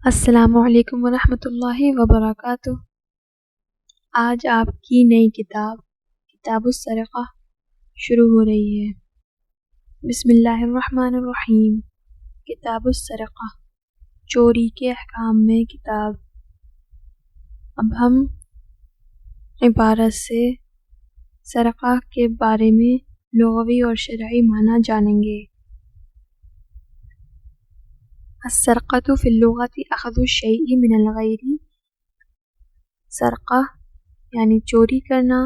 السلام علیکم ورحمۃ اللہ وبرکاتہ۔ آج آپ کی نئی کتاب السرقہ شروع ہو رہی ہے۔ بسم اللہ الرحمن الرحیم۔ کتاب السرقہ، چوری کے احکام میں کتاب۔ اب ہم عبارت سے سرقہ کے بارے میں لغوی اور شرعی معنی جانیں گے۔ السرقة فی اللغت اخذ الشیء من الغیر، سرقہ یعنی چوری کرنا،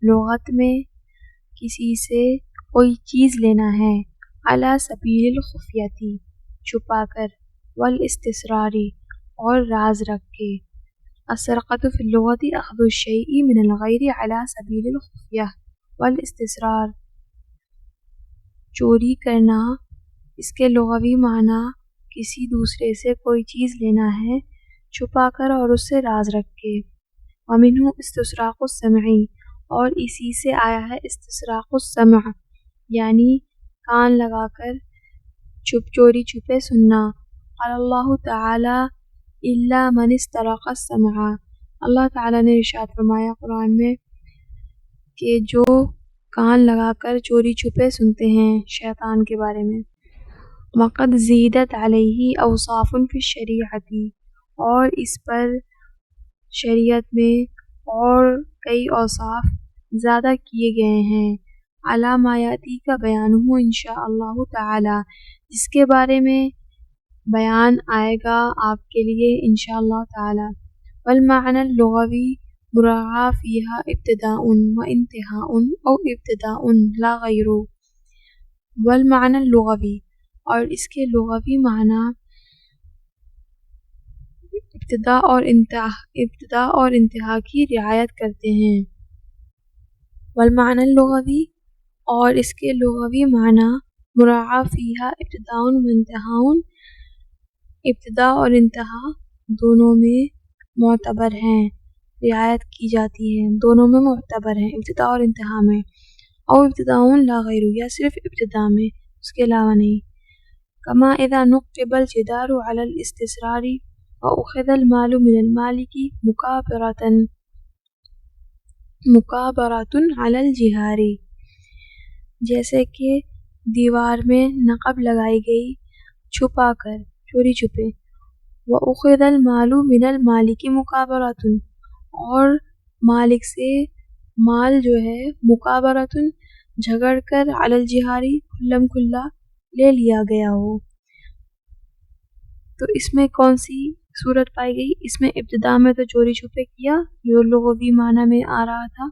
لغت میں کسی سے کوئی چیز لینا ہے، علی سبیل الخفیۃ چھپا کر، والاستسرار اور راز رکھ کے۔ السرقة فی اللغت اخذ الشیء من الغیر علی سبیل الخفیہ والاستسرار، چوری کرنا، اس کے لغوی معنی کسی دوسرے سے کوئی چیز لینا ہے چھپا کر اور اس سے راز رکھ کے۔ ومنہ استسراق السمع، اور اسی سے آیا ہے استسراق السمع، یعنی کان لگا کر چوری چھپے سننا۔ قال اللہ تعالی الا من استرق السمع، اللہ تعالی نے ارشاد فرمایا قرآن میں کہ جو کان لگا کر چوری چھپے سنتے ہیں، شیطان کے بارے میں۔ وقد زیدت علیہ اوصاف فی الشریعۃ، اور اس پر شریعت میں اور کئی اوصاف زیادہ کیے گئے ہیں، علی ما یاتی کا بیان ہو انشاء اللہ تعالی، جس کے بارے میں بیان آئے گا آپ کے لیے انشاء اللہ تعالی۔ والمعنی اللغوی مراعی فیہا ابتداء و انتہاء او ابتداء لا غیر۔ والمعنی اللغوی، اور اس کے لغوی معنی ابتدا اور انتہا کی رعایت کرتے ہیں۔ والمعنی اللغوی، اور اس کے لغوی معنی مراعی فیہا ابتداء و انتہاء، ابتدا اور انتہا دونوں میں معتبر ہیں، رعایت کی جاتی ہے، دونوں میں معتبر ہیں، ابتدا اور انتہا میں۔ او ابتداء لا غیر، یا صرف ابتدا میں، اس کے علاوہ نہیں۔ کما اذا نقب الجدار علی الاستسرار واخذ المال من المالک مکابرۃ علی الجہار، جیسے کہ دیوار میں نقب لگائی گئی چھپا کر، چوری چھپے۔ واخذ المال من المالک مکابرۃ، اور مالک سے مال جو ہے مکابرۃ جھگڑ کر، علی الجہار کھلم کھلا لے لیا گیا ہو۔ تو اس میں کون سی صورت پائی گئی؟ اس میں ابتدا میں تو چوری چھپے کیا، جو لغوی معنی میں آ رہا تھا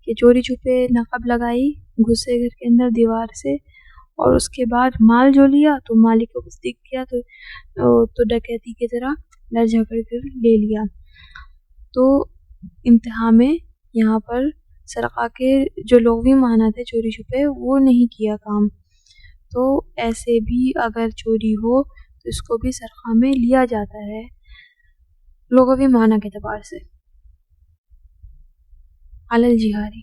کہ چوری چھپے نقب لگائی، گھسے گھر کے اندر دیوار سے، اور اس کے بعد مال جو لیا تو مالک کو کچھ دکھ گیا تو ڈکیتی کی طرح لڑ جھگڑ کر لے لیا۔ تو انتہا میں یہاں پر سرقہ کے جو لغوی معنی تھے چوری چھپے، وہ نہیں کیا کام۔ تو ایسے بھی اگر چوری ہو تو اس کو بھی سرقہ میں لیا جاتا ہے لغوی معنی کے اعتبار سے۔ علی الجہار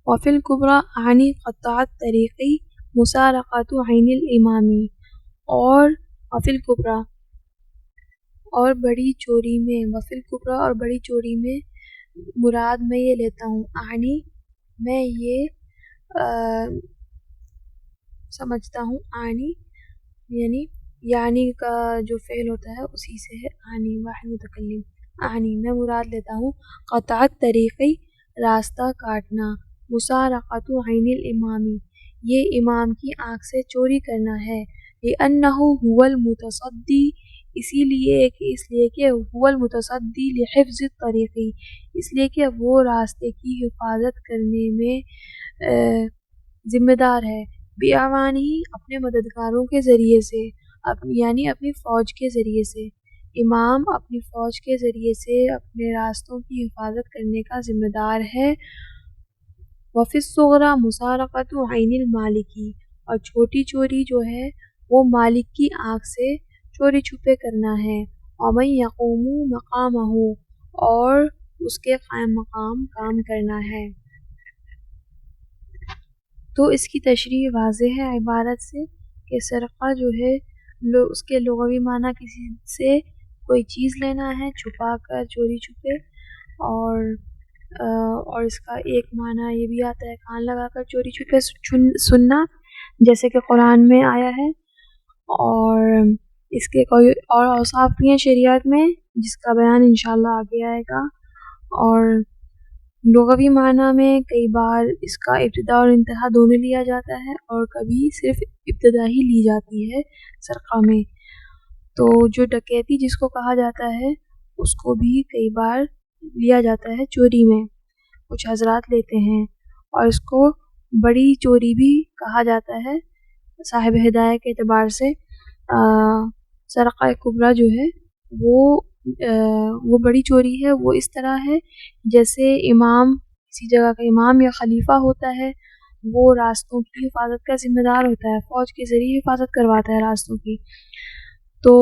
وفی الکبریٰ اعنی قطع الطریق مسارقۃ عین الامام، اور وفی الکبریٰ اور بڑی چوری میں، وفی الکبریٰ اور بڑی چوری میں مراد میں یہ لیتا ہوں، اعنی میں یہ سمجھتا ہوں، اعنی یعنی کا جو فعل ہوتا ہے اسی سے ہے اعنی، واحد متکلم۔ اعنی میں مراد لیتا ہوں قطع الطریق، راستہ کاٹنا، مسارقۃ عین الامام، یہ امام کی آنکھ سے چوری کرنا ہے، لأنہ هو المتصدی، اس لیے کہ هو المتصدی لحفظ الطریق، اس لیے کہ وہ راستے کی حفاظت کرنے میں ذمہ دار ہے، بِأَعْوَانِهِ اپنے مددگاروں کے ذریعے سے، یعنی اپنی فوج کے ذریعے سے۔ امام اپنی فوج کے ذریعے سے اپنے راستوں کی حفاظت کرنے کا ذمہ دار ہے۔ وفی الصغریٰ مسارقۃ عین المالک، اور چھوٹی چوری جو ہے وہ مالک کی آنکھ سے چوری چھپے کرنا ہے، ومن یقوم مقامہ، اور اس کے قائم مقام کام کرنا ہے۔ تو اس کی تشریح واضح ہے عبارت سے کہ سرقہ جو ہے اس کے لغوی معنی کسی سے کوئی چیز لینا ہے چھپا کر چوری چھپے، اور اس کا ایک معنی یہ بھی آتا ہے کان لگا کر چوری چھپے سننا، جیسے کہ قرآن میں آیا ہے، اور اس کے کوئی اور اوصاف بھی ہیں شریعت میں جس کا بیان انشاءاللہ آگے آئے گا۔ اور لغوی معنی میں کئی بار اس کا ابتدا اور انتہا دونوں لیا جاتا ہے، اور کبھی صرف ابتدا ہی لی جاتی ہے سرقہ میں۔ تو جو ڈکیتی جس کو کہا جاتا ہے اس کو بھی کئی بار لیا جاتا ہے چوری میں، کچھ حضرات لیتے ہیں، اور اس کو بڑی چوری بھی کہا جاتا ہے صاحب ہدایہ کے اعتبار سے۔ سرقہ کبریٰ جو ہے وہ بڑی چوری ہے، وہ اس طرح ہے جیسے امام، کسی جگہ کا امام یا خلیفہ ہوتا ہے، وہ راستوں کی حفاظت کا ذمہ دار ہوتا ہے، فوج کے ذریعے حفاظت کرواتا ہے راستوں کی۔ تو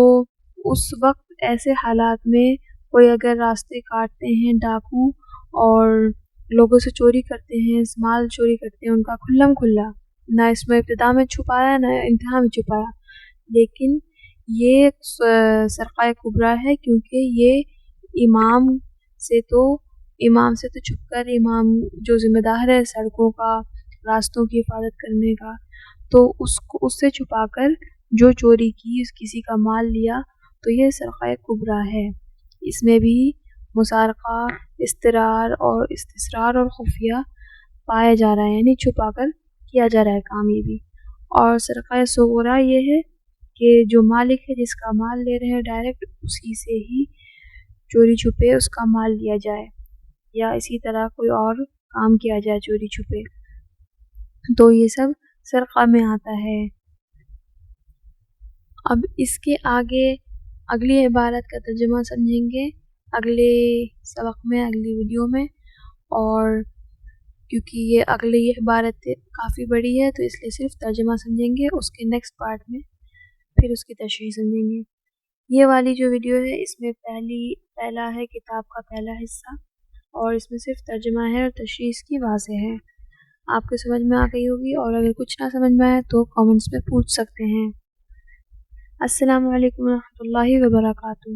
اس وقت ایسے حالات میں کوئی اگر راستے کاٹتے ہیں ڈاکو اور لوگوں سے چوری کرتے ہیں، مال چوری کرتے ہیں ان کا کھلم کھلا، نہ اس میں ابتدا میں چھپایا نہ انتہا میں چھپایا، لیکن یہ سرقہ کبریٰ ہے، کیونکہ یہ امام سے تو چھپ کر، امام جو ذمہ دار ہے سڑکوں کا، راستوں کی حفاظت کرنے کا، تو اس سے چھپا کر جو چوری کی، کسی کا مال لیا، تو یہ سرقہ کبریٰ ہے۔ اس میں بھی مسارقہ، استرار اور استصرار اور خفیہ پایا جا رہا ہے، یعنی چھپا کر کیا جا رہا ہے کام یہ بھی۔ اور سرقہ صغریٰ یہ ہے کہ جو مالک ہے جس کا مال لے رہے ہیں ڈائریکٹ اسی سے ہی چوری چھپے اس کا مال لیا جائے، یا اسی طرح کوئی اور کام کیا جائے چوری چھپے، تو یہ سب سرقہ میں آتا ہے۔ اب اس کے آگے اگلی عبارت کا ترجمہ سمجھیں گے اگلے سبق میں، اگلی ویڈیو میں، اور کیونکہ یہ عبارت کافی بڑی ہے تو اس لیے صرف ترجمہ سمجھیں گے، اس کے نیکسٹ پارٹ میں پھر اس کی تشریح سمجھیں گے۔ یہ والی جو ویڈیو ہے اس میں پہلا ہے کتاب کا پہلا حصہ، اور اس میں صرف ترجمہ ہے اور تشریح اس کی واضح ہے، آپ کو سمجھ میں آ گئی ہوگی، اور اگر کچھ نہ سمجھ میں آئے تو کامنٹس میں پوچھ سکتے ہیں۔ السلام علیکم ورحمۃ اللہ وبرکاتہ۔